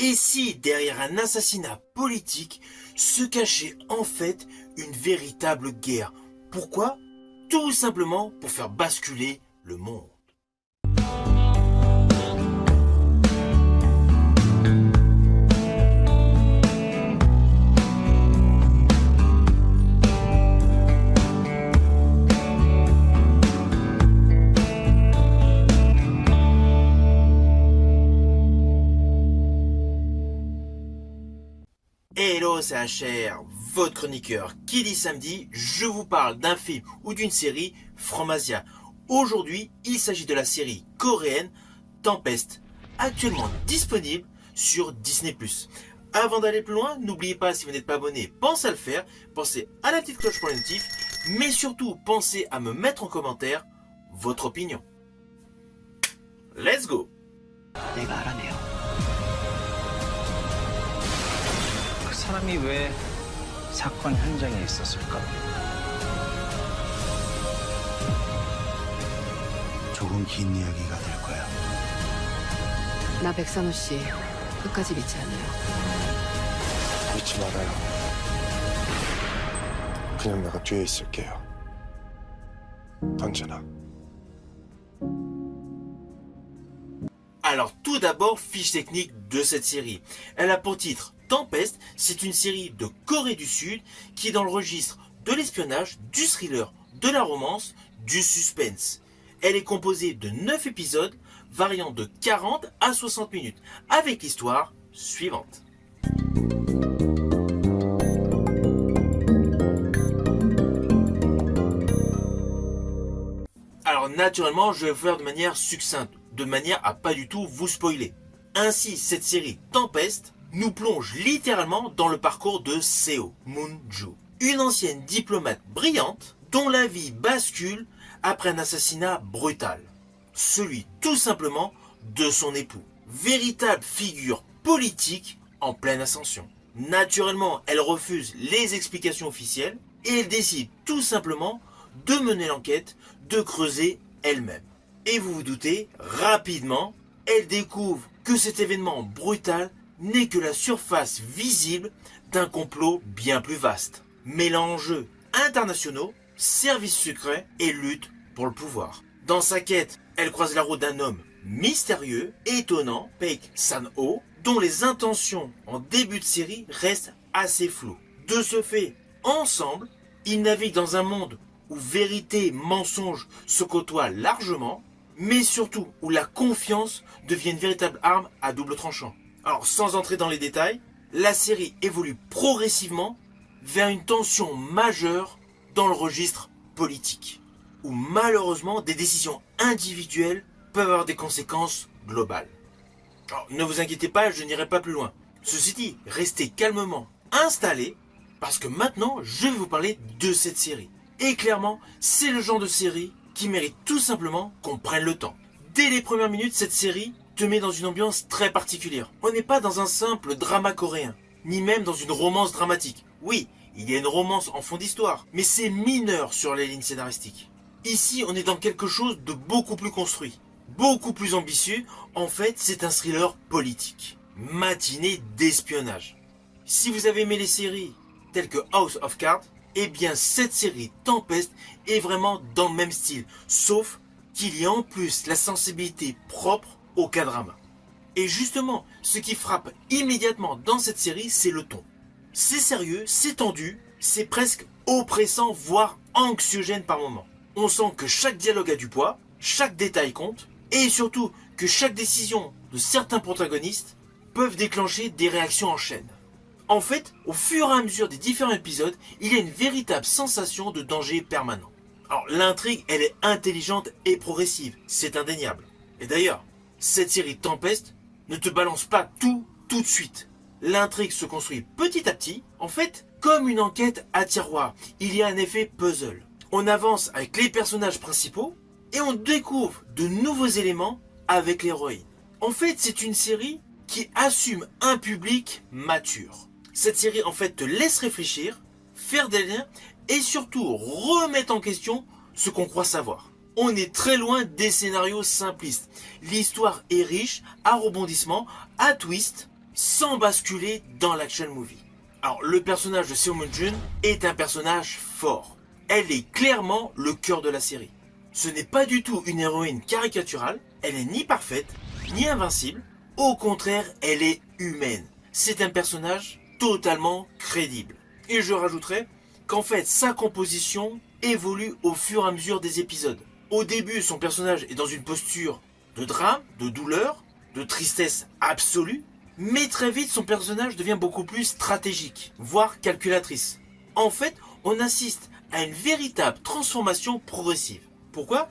Et si derrière un assassinat politique se cachait en fait une véritable guerre? Pourquoi? Tout simplement pour faire basculer le monde. Hello, c'est HR, votre chroniqueur qui dit samedi, je vous parle d'un film ou d'une série From Asia. Aujourd'hui, il s'agit de la série coréenne Tempest, actuellement disponible sur Disney+. Avant d'aller plus loin, n'oubliez pas, si vous n'êtes pas abonné, pensez à le faire, pensez à la petite cloche pour les notifs, mais surtout pensez à me mettre en commentaire votre opinion. Let's go! 내가 알아내요. 그 사람이 왜 사건 현장에 있었을까? 조금 긴 이야기가 될 거야. 나 백산호 씨 끝까지 믿지 않아요. 믿지 말아요. 그냥 내가 뒤에 있을게요. 언제나. Alors tout d'abord, fiche technique de cette série. Elle a pour titre Tempest, c'est une série de Corée du Sud qui est dans le registre de l'espionnage, du thriller, de la romance, du suspense. Elle est composée de 9 épisodes variant de 40 à 60 minutes avec l'histoire suivante. Alors naturellement, je vais le faire de manière succincte, de manière à pas du tout vous spoiler. Ainsi, cette série Tempest nous plonge littéralement dans le parcours de Seo Moon-joo, une ancienne diplomate brillante dont la vie bascule après un assassinat brutal. Celui tout simplement de son époux, véritable figure politique en pleine ascension. Naturellement, elle refuse les explications officielles et elle décide tout simplement de mener l'enquête, de creuser elle-même. Et vous vous doutez, rapidement, elle découvre que cet événement brutal n'est que la surface visible d'un complot bien plus vaste, mêlant enjeux internationaux, services secrets et lutte pour le pouvoir. Dans sa quête, elle croise la route d'un homme mystérieux, étonnant, Paik San-ho, dont les intentions en début de série restent assez floues. De ce fait, ensemble, ils naviguent dans un monde où vérité et mensonge se côtoient largement, mais surtout où la confiance devient une véritable arme à double tranchant. Alors sans entrer dans les détails, la série évolue progressivement vers une tension majeure dans le registre politique, où malheureusement des décisions individuelles peuvent avoir des conséquences globales. Alors, ne vous inquiétez pas, je n'irai pas plus loin. Ceci dit, restez calmement installés, parce que maintenant je vais vous parler de cette série. Et clairement, c'est le genre de série qui mérite tout simplement qu'on prenne le temps. Dès les premières minutes, cette série te met dans une ambiance très particulière. On n'est pas dans un simple drama coréen, ni même dans une romance dramatique. Oui, il y a une romance en fond d'histoire, mais c'est mineur sur les lignes scénaristiques. Ici, on est dans quelque chose de beaucoup plus construit, beaucoup plus ambitieux. En fait, c'est un thriller politique, matinée d'espionnage. Si vous avez aimé les séries telles que House of Cards, eh bien cette série Tempest est vraiment dans le même style, sauf qu'il y a en plus la sensibilité propre au K-drama. Et justement, ce qui frappe immédiatement dans cette série, c'est le ton. C'est sérieux, c'est tendu, c'est presque oppressant, voire anxiogène par moments. On sent que chaque dialogue a du poids, chaque détail compte, et surtout que chaque décision de certains protagonistes peuvent déclencher des réactions en chaîne. En fait, au fur et à mesure des différents épisodes, il y a une véritable sensation de danger permanent. Alors l'intrigue, elle est intelligente et progressive, c'est indéniable. Et d'ailleurs, cette série Tempest ne te balance pas tout de suite. L'intrigue se construit petit à petit, en fait, comme une enquête à tiroir. Il y a un effet puzzle. On avance avec les personnages principaux et on découvre de nouveaux éléments avec l'héroïne. En fait, c'est une série qui assume un public mature. Cette série, en fait, te laisse réfléchir, faire des liens et surtout remettre en question ce qu'on croit savoir. On est très loin des scénarios simplistes. L'histoire est riche, à rebondissements, à twists, sans basculer dans l'action movie. Alors, le personnage de Seo Moon-jun est un personnage fort. Elle est clairement le cœur de la série. Ce n'est pas du tout une héroïne caricaturale, elle est ni parfaite, ni invincible. Au contraire, elle est humaine. C'est un personnage totalement crédible. Et je rajouterai qu'en fait, sa composition évolue au fur et à mesure des épisodes. Au début, son personnage est dans une posture de drame, de douleur, de tristesse absolue, mais très vite, son personnage devient beaucoup plus stratégique, voire calculatrice. En fait, on assiste à une véritable transformation progressive. Pourquoi ?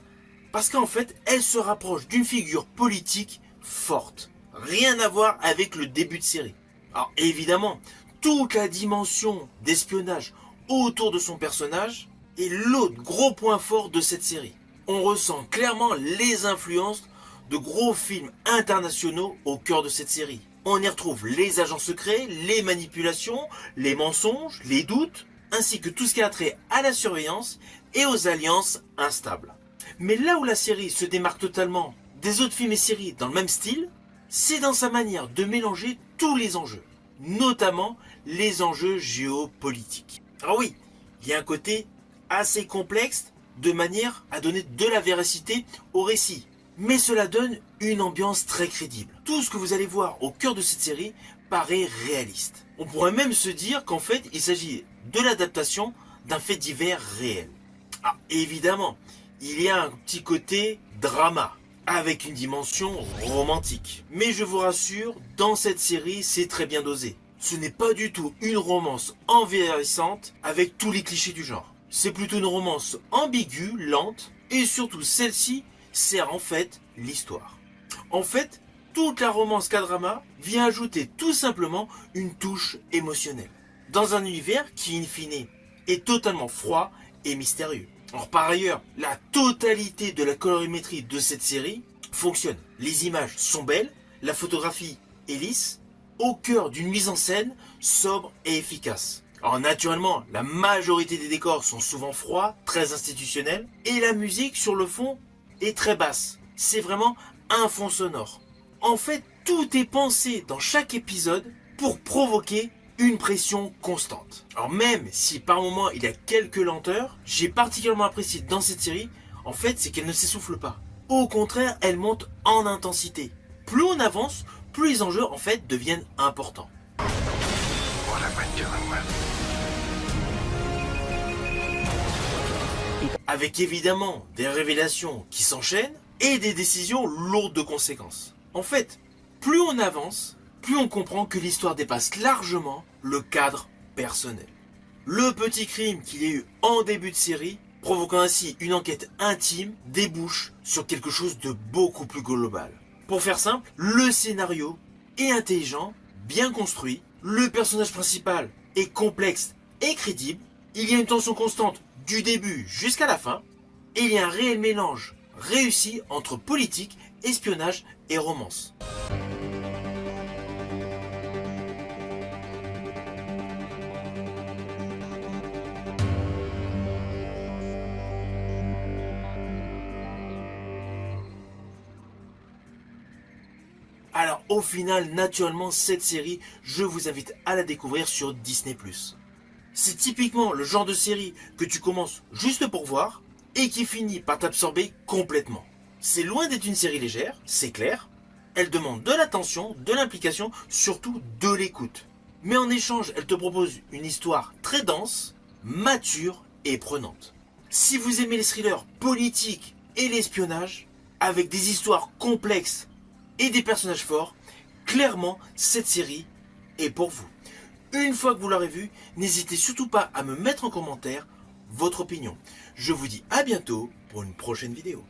Parce qu'en fait, elle se rapproche d'une figure politique forte. Rien à voir avec le début de série. Alors évidemment, toute la dimension d'espionnage autour de son personnage est l'autre gros point fort de cette série. On ressent clairement les influences de gros films internationaux au cœur de cette série. On y retrouve les agents secrets, les manipulations, les mensonges, les doutes, ainsi que tout ce qui a trait à la surveillance et aux alliances instables. Mais là où la série se démarque totalement des autres films et séries dans le même style, c'est dans sa manière de mélanger tous les enjeux, notamment les enjeux géopolitiques. Alors oui, il y a un côté assez complexe de manière à donner de la véracité au récit, mais cela donne une ambiance très crédible. Tout ce que vous allez voir au cœur de cette série paraît réaliste. On pourrait même se dire qu'en fait, il s'agit de l'adaptation d'un fait divers réel. Ah, évidemment, il y a un petit côté drama, avec une dimension romantique. Mais je vous rassure, dans cette série, c'est très bien dosé. Ce n'est pas du tout une romance envahissante avec tous les clichés du genre. C'est plutôt une romance ambiguë, lente, et surtout celle-ci sert en fait l'histoire. En fait, toute la romance K-drama vient ajouter tout simplement une touche émotionnelle. Dans un univers qui, in fine, est totalement froid et mystérieux. Alors par ailleurs, la totalité de la colorimétrie de cette série fonctionne. Les images sont belles, la photographie est lisse, au cœur d'une mise en scène sobre et efficace. Alors naturellement, la majorité des décors sont souvent froids, très institutionnels, et la musique sur le fond est très basse. C'est vraiment un fond sonore. En fait, tout est pensé dans chaque épisode pour provoquer une pression constante. Alors même si par moments il y a quelques lenteurs, j'ai particulièrement apprécié dans cette série, en fait, c'est qu'elle ne s'essouffle pas. Au contraire, elle monte en intensité. Plus on avance, plus les enjeux en fait deviennent importants. Avec évidemment des révélations qui s'enchaînent et des décisions lourdes de conséquences. En fait, plus on avance, plus on comprend que l'histoire dépasse largement le cadre personnel. Le petit crime qu'il y a eu en début de série, provoquant ainsi une enquête intime, débouche sur quelque chose de beaucoup plus global. Pour faire simple, le scénario est intelligent, bien construit, le personnage principal est complexe et crédible, il y a une tension constante du début jusqu'à la fin, et il y a un réel mélange réussi entre politique, espionnage et romance. Alors au final, naturellement, cette série, je vous invite à la découvrir sur Disney+. C'est typiquement le genre de série que tu commences juste pour voir et qui finit par t'absorber complètement. C'est loin d'être une série légère, c'est clair. Elle demande de l'attention, de l'implication, surtout de l'écoute. Mais en échange, elle te propose une histoire très dense, mature et prenante. Si vous aimez les thrillers politiques et l'espionnage, avec des histoires complexes et des personnages forts, clairement, cette série est pour vous. Une fois que vous l'aurez vue, n'hésitez surtout pas à me mettre en commentaire votre opinion. Je vous dis à bientôt pour une prochaine vidéo.